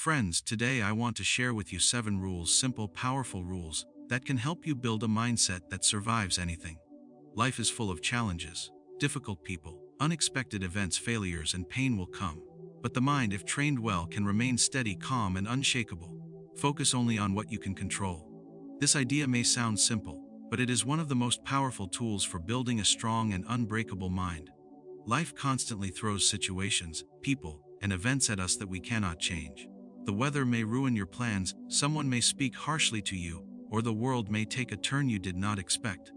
Friends, today I want to share with you 7 rules, simple, powerful rules, that can help you build a mindset that survives anything. Life is full of challenges, difficult people, unexpected events, failures, and pain will come. But the mind, if trained well, can remain steady, calm, and unshakable. Focus only on what you can control. This idea may sound simple, but it is one of the most powerful tools for building a strong and unbreakable mind. Life constantly throws situations, people, and events at us that we cannot change. The weather may ruin your plans, someone may speak harshly to you, or the world may take a turn you did not expect.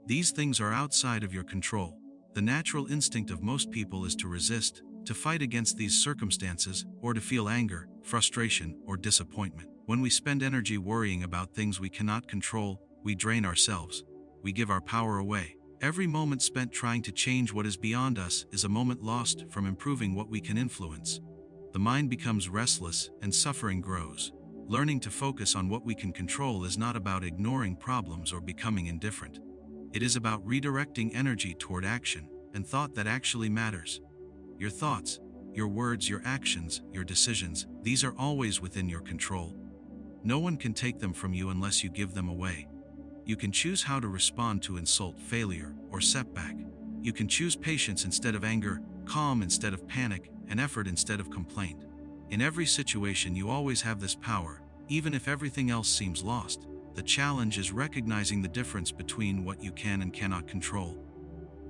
These things are outside of your control. The natural instinct of most people is to resist, to fight against these circumstances, or to feel anger, frustration, or disappointment. When we spend energy worrying about things we cannot control, we drain ourselves. We give our power away. Every moment spent trying to change what is beyond us is a moment lost from improving what we can influence. The mind becomes restless and suffering grows. Learning to focus on what we can control is not about ignoring problems or becoming indifferent. It is about redirecting energy toward action and thought that actually matters. Your thoughts, your words, your actions, your decisions, these are always within your control. No one can take them from you unless you give them away. You can choose how to respond to insult, failure, or setback. You can choose patience instead of anger, calm instead of panic, and effort instead of complaint. In every situation you always have this power, even if everything else seems lost. The challenge is recognizing the difference between what you can and cannot control.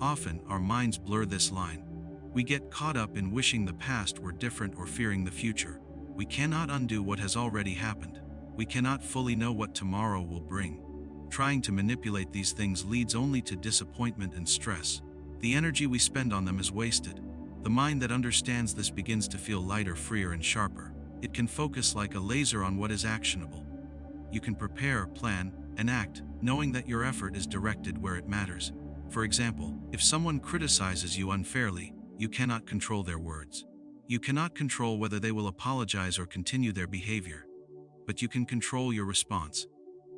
Often, our minds blur this line. We get caught up in wishing the past were different or fearing the future. We cannot undo what has already happened. We cannot fully know what tomorrow will bring. Trying to manipulate these things leads only to disappointment and stress. The energy we spend on them is wasted. The mind that understands this begins to feel lighter, freer, and sharper. It can focus like a laser on what is actionable. You can prepare, plan, and act, knowing that your effort is directed where it matters. For example, if someone criticizes you unfairly, you cannot control their words. You cannot control whether they will apologize or continue their behavior. But you can control your response.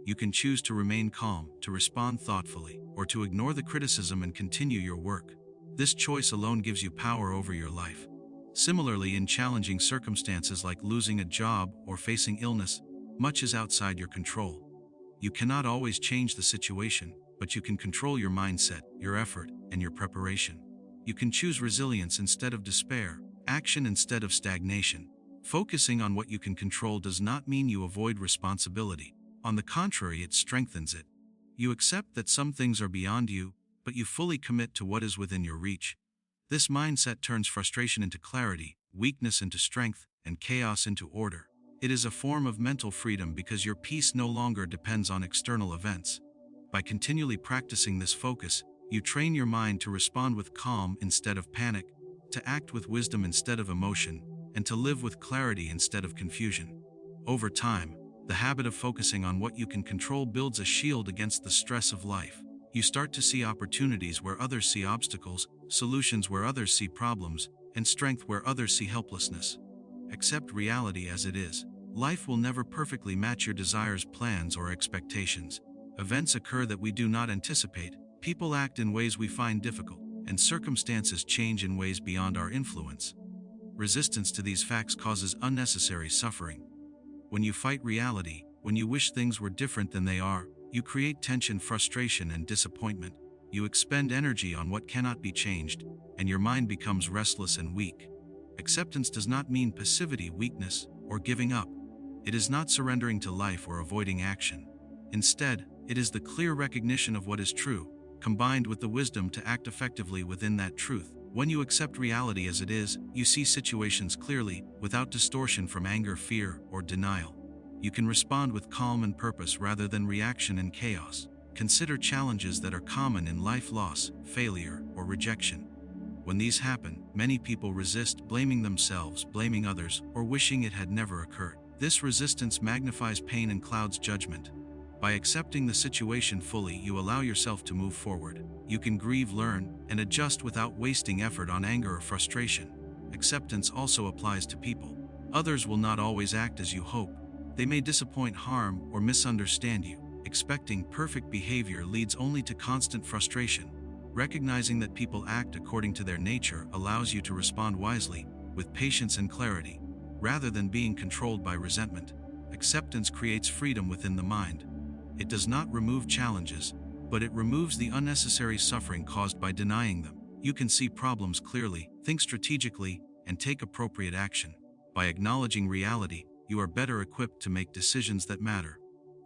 You can choose to remain calm, to respond thoughtfully, or to ignore the criticism and continue your work. This choice alone gives you power over your life. Similarly, in challenging circumstances like losing a job or facing illness, much is outside your control. You cannot always change the situation, but you can control your mindset, your effort, and your preparation. You can choose resilience instead of despair, action instead of stagnation. Focusing on what you can control does not mean you avoid responsibility. On the contrary, it strengthens it. You accept that some things are beyond you, but you fully commit to what is within your reach. This mindset turns frustration into clarity, weakness into strength, and chaos into order. It is a form of mental freedom because your peace no longer depends on external events. By continually practicing this focus, you train your mind to respond with calm instead of panic, to act with wisdom instead of emotion, and to live with clarity instead of confusion. Over time, the habit of focusing on what you can control builds a shield against the stress of life. You start to see opportunities where others see obstacles, solutions where others see problems, and strength where others see helplessness. Accept reality as it is. Life will never perfectly match your desires, plans, or expectations. Events occur that we do not anticipate, people act in ways we find difficult, and circumstances change in ways beyond our influence. Resistance to these facts causes unnecessary suffering. When you fight reality, when you wish things were different than they are, you create tension, frustration, and disappointment. You expend energy on what cannot be changed, and your mind becomes restless and weak. Acceptance does not mean passivity, weakness, or giving up. It is not surrendering to life or avoiding action. Instead, it is the clear recognition of what is true, combined with the wisdom to act effectively within that truth. When you accept reality as it is, you see situations clearly, without distortion from anger, fear, or denial. You can respond with calm and purpose rather than reaction and chaos. Consider challenges that are common in life: loss, failure, or rejection. When these happen, many people resist, blaming themselves, blaming others, or wishing it had never occurred. This resistance magnifies pain and clouds judgment. By accepting the situation fully, you allow yourself to move forward. You can grieve, learn, and adjust without wasting effort on anger or frustration. Acceptance also applies to people. Others will not always act as you hope. They may disappoint, harm, or misunderstand you. Expecting perfect behavior leads only to constant frustration. Recognizing that people act according to their nature allows you to respond wisely, with patience and clarity. rather than being controlled by resentment. Acceptance creates freedom within the mind. It does not remove challenges, but it removes the unnecessary suffering caused by denying them. You can see problems clearly, think strategically, and take appropriate action. By acknowledging reality, you are better equipped to make decisions that matter.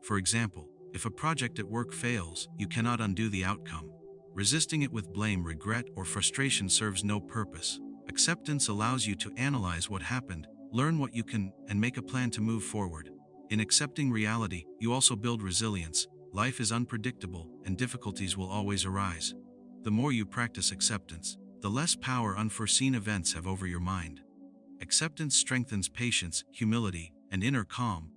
For example, if a project at work fails, you cannot undo the outcome. Resisting it with blame, regret, or frustration serves no purpose. Acceptance allows you to analyze what happened, learn what you can, and make a plan to move forward. In accepting reality, you also build resilience. Life is unpredictable, and difficulties will always arise. The more you practice acceptance, the less power unforeseen events have over your mind. Acceptance strengthens patience, humility, and inner calm.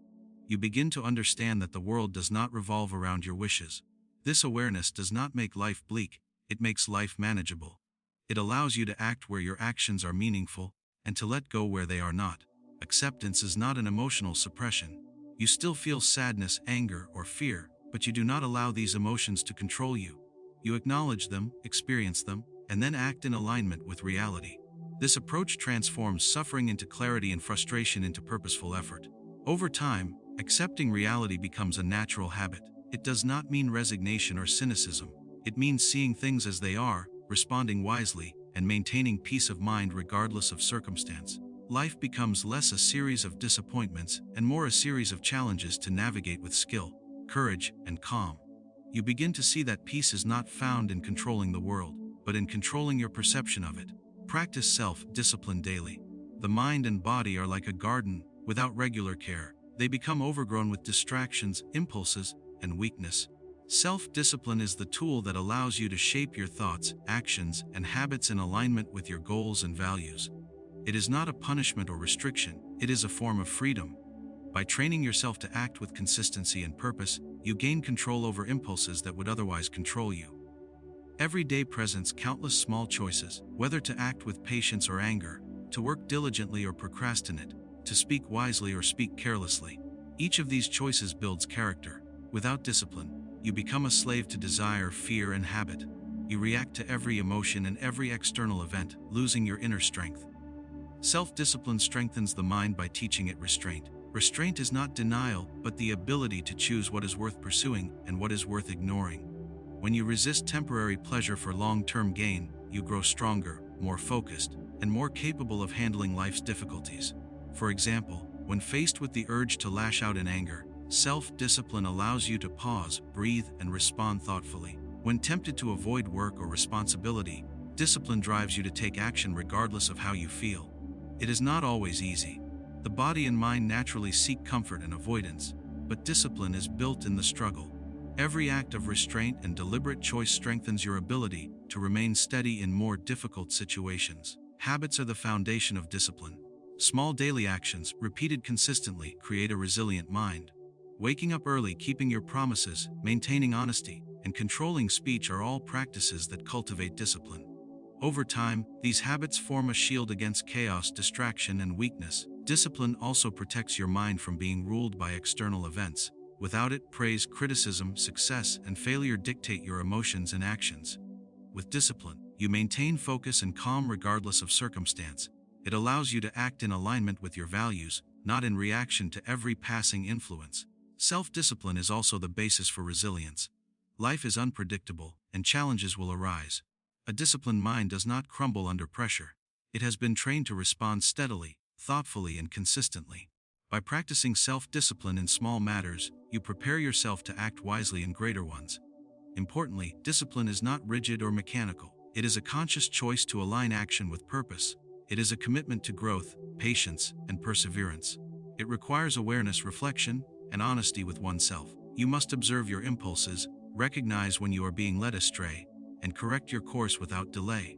You begin to understand that the world does not revolve around your wishes. This awareness does not make life bleak, it makes life manageable. It allows you to act where your actions are meaningful, and to let go where they are not. Acceptance is not an emotional suppression. You still feel sadness, anger, or fear, but you do not allow these emotions to control you. You acknowledge them, experience them, and then act in alignment with reality. This approach transforms suffering into clarity and frustration into purposeful effort. Over time, accepting reality becomes a natural habit. It does not mean resignation or cynicism. It means seeing things as they are, responding wisely, and maintaining peace of mind regardless of circumstance. Life becomes less a series of disappointments and more a series of challenges to navigate with skill, courage, and calm. You begin to see that peace is not found in controlling the world, but in controlling your perception of it. Practice self-discipline daily. The mind and body are like a garden. Without regular care, they become overgrown with distractions, impulses, and weakness. Self-discipline is the tool that allows you to shape your thoughts, actions, and habits in alignment with your goals and values. It is not a punishment or restriction, it is a form of freedom. By training yourself to act with consistency and purpose, you gain control over impulses that would otherwise control you. Every day presents countless small choices, whether to act with patience or anger, to work diligently or procrastinate, to speak wisely or speak carelessly. Each of these choices builds character. Without discipline, you become a slave to desire, fear, and habit. You react to every emotion and every external event, losing your inner strength. Self-discipline strengthens the mind by teaching it restraint. Restraint is not denial, but the ability to choose what is worth pursuing and what is worth ignoring. When you resist temporary pleasure for long-term gain, you grow stronger, more focused, and more capable of handling life's difficulties. For example, when faced with the urge to lash out in anger, self-discipline allows you to pause, breathe, and respond thoughtfully. When tempted to avoid work or responsibility, discipline drives you to take action regardless of how you feel. It is not always easy. The body and mind naturally seek comfort and avoidance, but discipline is built in the struggle. Every act of restraint and deliberate choice strengthens your ability to remain steady in more difficult situations. Habits are the foundation of discipline. Small daily actions, repeated consistently, create a resilient mind. Waking up early, keeping your promises, maintaining honesty, and controlling speech are all practices that cultivate discipline. Over time, these habits form a shield against chaos, distraction, and weakness. Discipline also protects your mind from being ruled by external events. Without it, praise, criticism, success, and failure dictate your emotions and actions. With discipline, you maintain focus and calm regardless of circumstance. It allows you to act in alignment with your values, not in reaction to every passing influence. Self-discipline is also the basis for resilience. Life is unpredictable, and challenges will arise. A disciplined mind does not crumble under pressure. It has been trained to respond steadily, thoughtfully, and consistently. By practicing self-discipline in small matters, you prepare yourself to act wisely in greater ones. Importantly, discipline is not rigid or mechanical. It is a conscious choice to align action with purpose. It is a commitment to growth, patience, and perseverance. It requires awareness, reflection, and honesty with oneself. You must observe your impulses, recognize when you are being led astray, and correct your course without delay.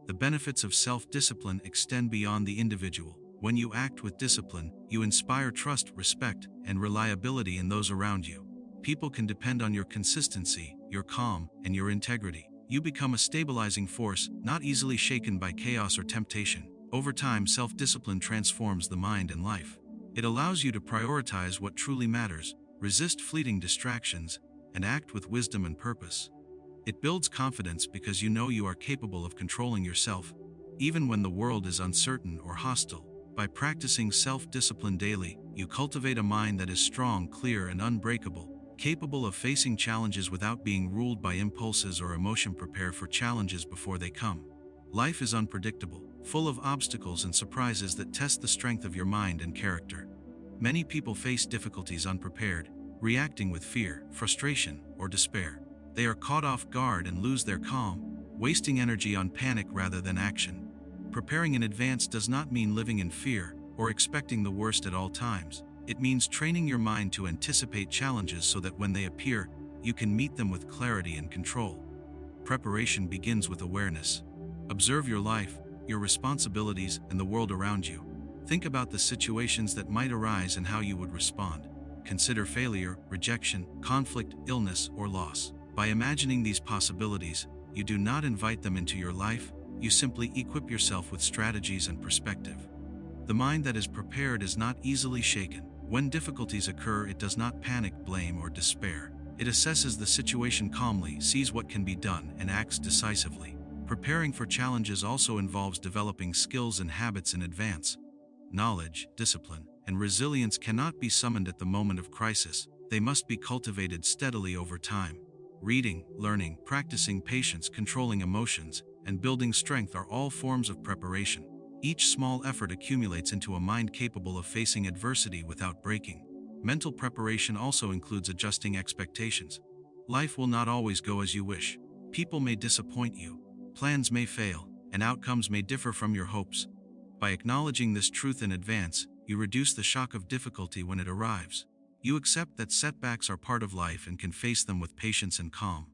The benefits of self-discipline extend beyond the individual. When you act with discipline, you inspire trust, respect, and reliability in those around you. People can depend on your consistency, your calm, and your integrity. You become a stabilizing force, not easily shaken by chaos or temptation. Over time, self-discipline transforms the mind and life. It allows you to prioritize what truly matters, resist fleeting distractions, and act with wisdom and purpose. It builds confidence because you know you are capable of controlling yourself, even when the world is uncertain or hostile. By practicing self-discipline daily, you cultivate a mind that is strong, clear, and unbreakable, capable of facing challenges without being ruled by impulses or emotion. Prepare for challenges before they come. Life is unpredictable, full of obstacles and surprises that test the strength of your mind and character. Many people face difficulties unprepared, reacting with fear, frustration, or despair. They are caught off guard and lose their calm, wasting energy on panic rather than action. Preparing in advance does not mean living in fear or expecting the worst at all times. It means training your mind to anticipate challenges so that when they appear, you can meet them with clarity and control. Preparation begins with awareness. Observe your life, your responsibilities, and the world around you. Think about the situations that might arise and how you would respond. Consider failure, rejection, conflict, illness, or loss. By imagining these possibilities, you do not invite them into your life, you simply equip yourself with strategies and perspective. The mind that is prepared is not easily shaken. When difficulties occur, it does not panic, blame, or despair. It assesses the situation calmly, sees what can be done, and acts decisively. Preparing for challenges also involves developing skills and habits in advance. Knowledge, discipline, and resilience cannot be summoned at the moment of crisis. They must be cultivated steadily over time. Reading, learning, practicing patience, controlling emotions, and building strength are all forms of preparation. Each small effort accumulates into a mind capable of facing adversity without breaking. Mental preparation also includes adjusting expectations. Life will not always go as you wish. People may disappoint you, plans may fail, and outcomes may differ from your hopes. By acknowledging this truth in advance, you reduce the shock of difficulty when it arrives. You accept that setbacks are part of life and can face them with patience and calm.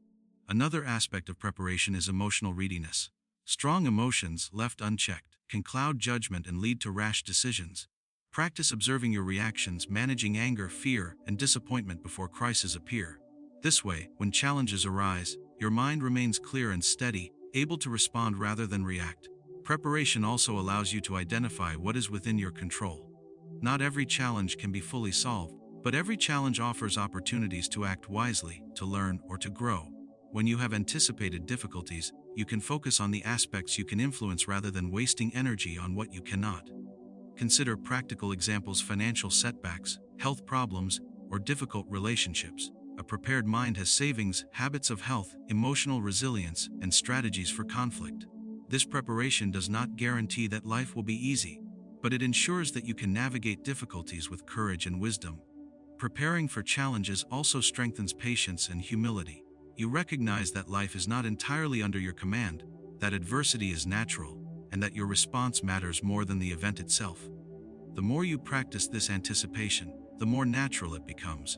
Another aspect of preparation is emotional readiness. Strong emotions, left unchecked, can cloud judgment and lead to rash decisions. Practice observing your reactions, managing anger, fear, and disappointment before crises appear. This way, when challenges arise, your mind remains clear and steady, able to respond rather than react. Preparation also allows you to identify what is within your control. Not every challenge can be fully solved, but every challenge offers opportunities to act wisely, to learn, or to grow. When you have anticipated difficulties, you can focus on the aspects you can influence rather than wasting energy on what you cannot. Consider practical examples: financial setbacks, health problems, or difficult relationships. A prepared mind has savings, habits of health, emotional resilience, and strategies for conflict. This preparation does not guarantee that life will be easy, but it ensures that you can navigate difficulties with courage and wisdom. Preparing for challenges also strengthens patience and humility. You recognize that life is not entirely under your command, that adversity is natural, and that your response matters more than the event itself. The more you practice this anticipation, the more natural it becomes.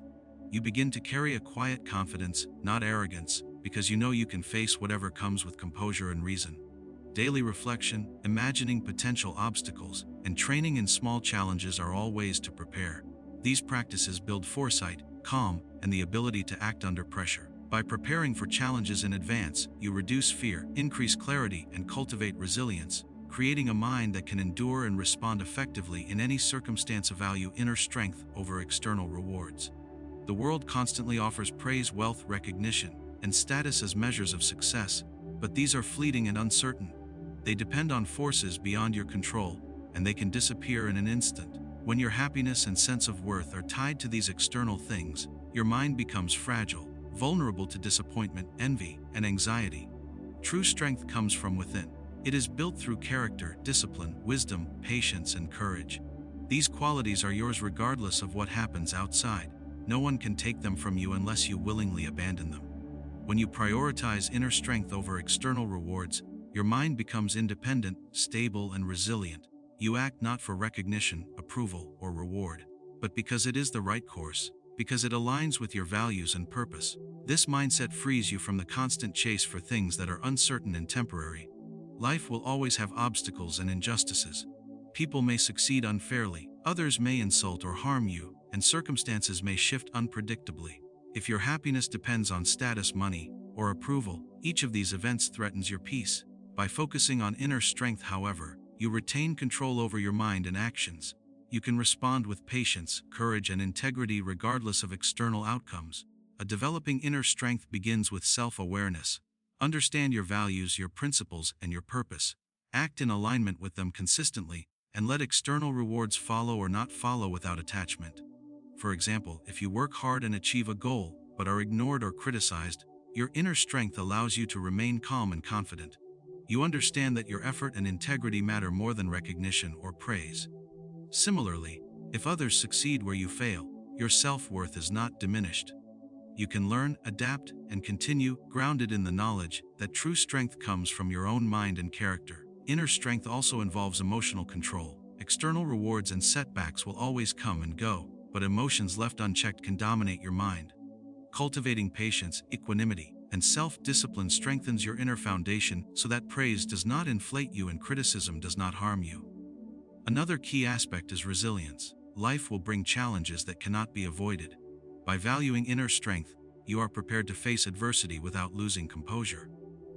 You begin to carry a quiet confidence, not arrogance, because you know you can face whatever comes with composure and reason. Daily reflection, imagining potential obstacles, and training in small challenges are all ways to prepare. These practices build foresight, calm, and the ability to act under pressure. By preparing for challenges in advance, you reduce fear, increase clarity, and cultivate resilience, creating a mind that can endure and respond effectively in any circumstance. Value inner strength over external rewards. The world constantly offers praise, wealth, recognition, and status as measures of success, but these are fleeting and uncertain. They depend on forces beyond your control, and they can disappear in an instant. When your happiness and sense of worth are tied to these external things, your mind becomes fragile, vulnerable to disappointment, envy, and anxiety. True strength comes from within. It is built through character, discipline, wisdom, patience, and courage. These qualities are yours regardless of what happens outside. No one can take them from you unless you willingly abandon them. When you prioritize inner strength over external rewards, your mind becomes independent, stable, and resilient. You act not for recognition, approval, or reward, but because it is the right course, because it aligns with your values and purpose. This mindset frees you from the constant chase for things that are uncertain and temporary. Life will always have obstacles and injustices. People may succeed unfairly, others may insult or harm you, and circumstances may shift unpredictably. If your happiness depends on status, money, or approval, each of these events threatens your peace. By focusing on inner strength, however, you retain control over your mind and actions. You can respond with patience, courage, and integrity regardless of external outcomes. A developing inner strength begins with self-awareness. Understand your values, your principles, and your purpose. Act in alignment with them consistently, and let external rewards follow or not follow without attachment. For example, if you work hard and achieve a goal, but are ignored or criticized, your inner strength allows you to remain calm and confident. You understand that your effort and integrity matter more than recognition or praise. Similarly, if others succeed where you fail, your self-worth is not diminished. You can learn, adapt, and continue, grounded in the knowledge that true strength comes from your own mind and character. Inner strength also involves emotional control. External rewards and setbacks will always come and go, but emotions left unchecked can dominate your mind. Cultivating patience, equanimity, and self-discipline strengthens your inner foundation so that praise does not inflate you and criticism does not harm you. Another key aspect is resilience. Life will bring challenges that cannot be avoided. By valuing inner strength, you are prepared to face adversity without losing composure.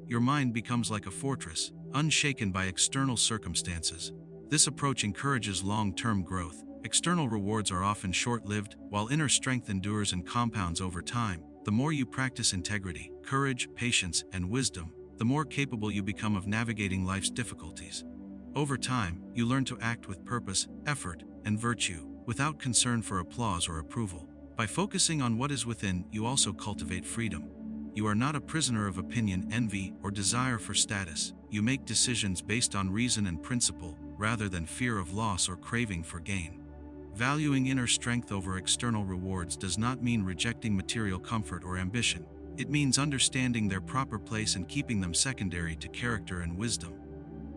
Your mind becomes like a fortress, unshaken by external circumstances. This approach encourages long-term growth. External rewards are often short-lived, while inner strength endures and compounds over time. The more you practice integrity, courage, patience, and wisdom, the more capable you become of navigating life's difficulties. Over time, you learn to act with purpose, effort, and virtue, without concern for applause or approval. By focusing on what is within, you also cultivate freedom. You are not a prisoner of opinion, envy, or desire for status. You make decisions based on reason and principle, rather than fear of loss or craving for gain. Valuing inner strength over external rewards does not mean rejecting material comfort or ambition. It means understanding their proper place and keeping them secondary to character and wisdom.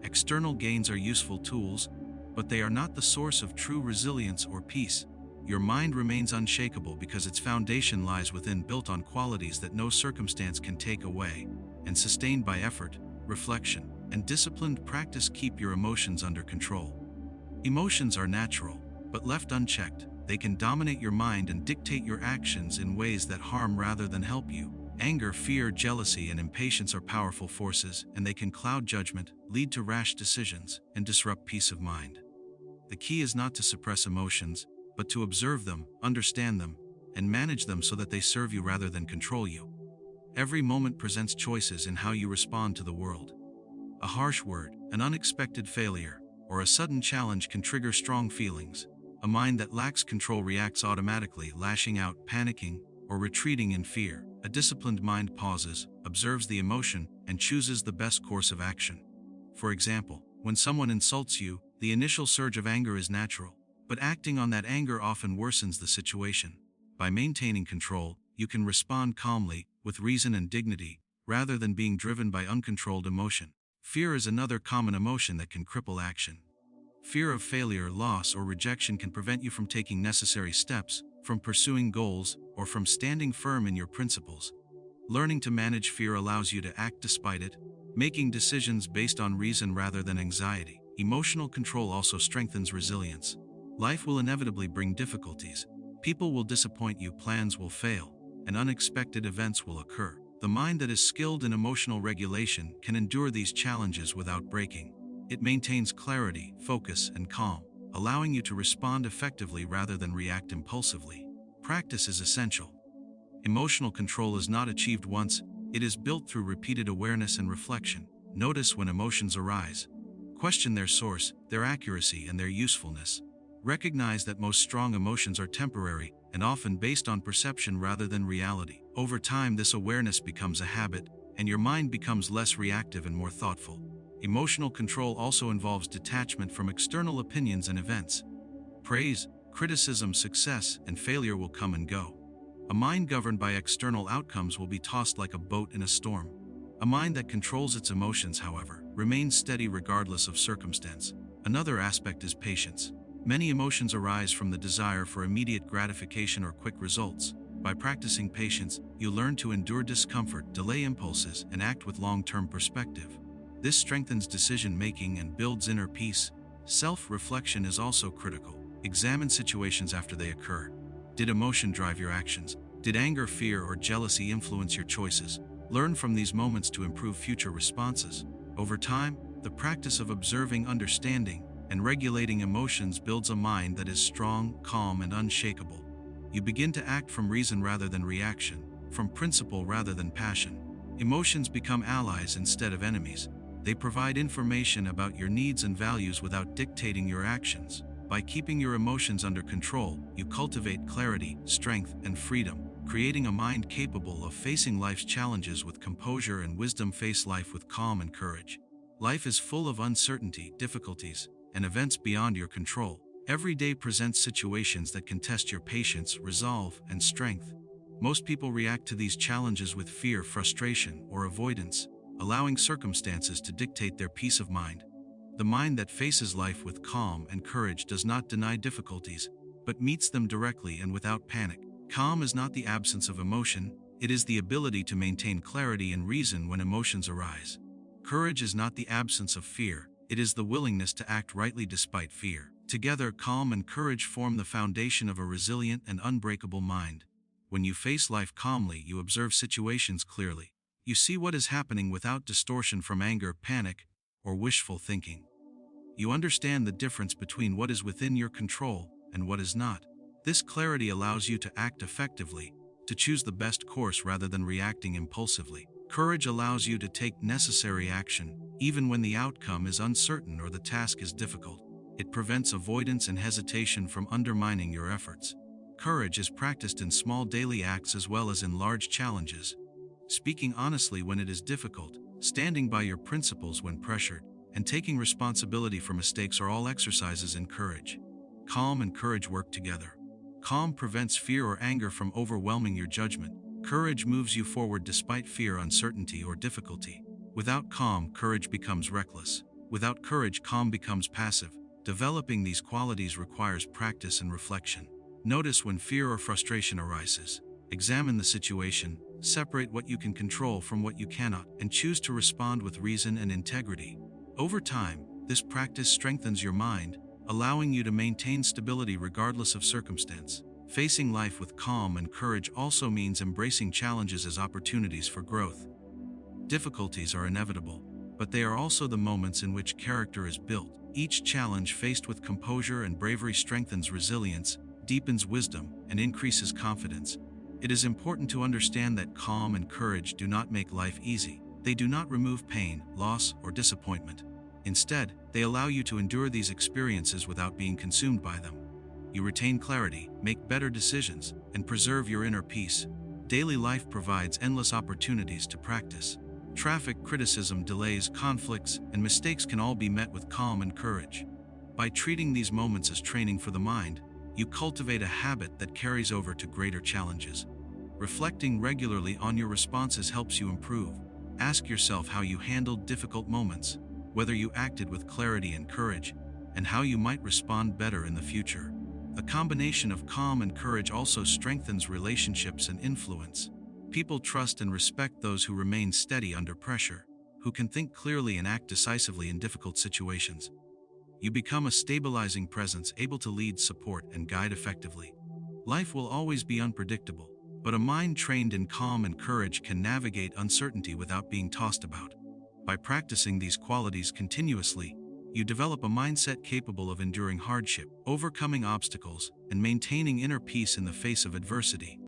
External gains are useful tools, but they are not the source of true resilience or peace. Your mind remains unshakable because its foundation lies within, built on qualities that no circumstance can take away, and sustained by effort, reflection, and disciplined practice. Keep your emotions under control. Emotions are natural, but left unchecked, they can dominate your mind and dictate your actions in ways that harm rather than help you. Anger, fear, jealousy, and impatience are powerful forces, and they can cloud judgment, lead to rash decisions, and disrupt peace of mind. The key is not to suppress emotions, but to observe them, understand them, and manage them so that they serve you rather than control you. Every moment presents choices in how you respond to the world. A harsh word, an unexpected failure, or a sudden challenge can trigger strong feelings. A mind that lacks control reacts automatically, lashing out, panicking, or retreating in fear. A disciplined mind pauses, observes the emotion, and chooses the best course of action. For example, when someone insults you, the initial surge of anger is natural, but acting on that anger often worsens the situation. By maintaining control, you can respond calmly, with reason and dignity, rather than being driven by uncontrolled emotion. Fear is another common emotion that can cripple action. Fear of failure, loss, or rejection can prevent you from taking necessary steps, from pursuing goals, or from standing firm in your principles. Learning to manage fear allows you to act despite it, making decisions based on reason rather than anxiety. Emotional control also strengthens resilience. Life will inevitably bring difficulties. People will disappoint you, plans will fail, and unexpected events will occur. The mind that is skilled in emotional regulation can endure these challenges without breaking. It maintains clarity, focus, and calm, allowing you to respond effectively rather than react impulsively. Practice is essential. Emotional control is not achieved once, it is built through repeated awareness and reflection. Notice when emotions arise. Question their source, their accuracy, and their usefulness. Recognize that most strong emotions are temporary and often based on perception rather than reality. Over time, this awareness becomes a habit, and your mind becomes less reactive and more thoughtful. Emotional control also involves detachment from external opinions and events. Praise, criticism, success, and failure will come and go. A mind governed by external outcomes will be tossed like a boat in a storm. A mind that controls its emotions, however, remains steady regardless of circumstance. Another aspect is patience. Many emotions arise from the desire for immediate gratification or quick results. By practicing patience, you learn to endure discomfort, delay impulses, and act with long-term perspective. This strengthens decision-making and builds inner peace. Self-reflection is also critical. Examine situations after they occur. Did emotion drive your actions? Did anger, fear, or jealousy influence your choices? Learn from these moments to improve future responses. Over time, the practice of observing, understanding, and regulating emotions builds a mind that is strong, calm, and unshakable. You begin to act from reason rather than reaction, from principle rather than passion. Emotions become allies instead of enemies. They provide information about your needs and values without dictating your actions. By keeping your emotions under control, you cultivate clarity, strength, and freedom, creating a mind capable of facing life's challenges with composure and wisdom. Face life with calm and courage. Life is full of uncertainty, difficulties, and events beyond your control. Every day presents situations that can test your patience, resolve, and strength. Most people react to these challenges with fear, frustration, or avoidance, allowing circumstances to dictate their peace of mind. The mind that faces life with calm and courage does not deny difficulties, but meets them directly and without panic. Calm is not the absence of emotion, it is the ability to maintain clarity and reason when emotions arise. Courage is not the absence of fear, it is the willingness to act rightly despite fear. Together, calm and courage form the foundation of a resilient and unbreakable mind. When you face life calmly, you observe situations clearly. You see what is happening without distortion from anger, panic, or wishful thinking. You understand the difference between what is within your control and what is not. This clarity allows you to act effectively, to choose the best course rather than reacting impulsively. Courage allows you to take necessary action, even when the outcome is uncertain or the task is difficult. It prevents avoidance and hesitation from undermining your efforts. Courage is practiced in small daily acts as well as in large challenges. Speaking honestly when it is difficult, standing by your principles when pressured, and taking responsibility for mistakes are all exercises in courage. Calm and courage work together. Calm prevents fear or anger from overwhelming your judgment. Courage moves you forward despite fear, uncertainty, or difficulty. Without calm, courage becomes reckless. Without courage, calm becomes passive. Developing these qualities requires practice and reflection. Notice when fear or frustration arises. Examine the situation, separate what you can control from what you cannot, and choose to respond with reason and integrity. Over time, this practice strengthens your mind, allowing you to maintain stability regardless of circumstance. Facing life with calm and courage also means embracing challenges as opportunities for growth. Difficulties are inevitable, but they are also the moments in which character is built. Each challenge faced with composure and bravery strengthens resilience, deepens wisdom, and increases confidence. It is important to understand that calm and courage do not make life easy. They do not remove pain, loss, or disappointment. Instead, they allow you to endure these experiences without being consumed by them. You retain clarity, make better decisions, and preserve your inner peace. Daily life provides endless opportunities to practice. Traffic, criticism, delays, conflicts, and mistakes can all be met with calm and courage. By treating these moments as training for the mind, you cultivate a habit that carries over to greater challenges. Reflecting regularly on your responses helps you improve. Ask yourself how you handled difficult moments, whether you acted with clarity and courage, and how you might respond better in the future. A combination of calm and courage also strengthens relationships and influence. People trust and respect those who remain steady under pressure, who can think clearly and act decisively in difficult situations. You become a stabilizing presence, able to lead, support, and guide effectively. Life will always be unpredictable, but a mind trained in calm and courage can navigate uncertainty without being tossed about. By practicing these qualities continuously, you develop a mindset capable of enduring hardship, overcoming obstacles, and maintaining inner peace in the face of adversity.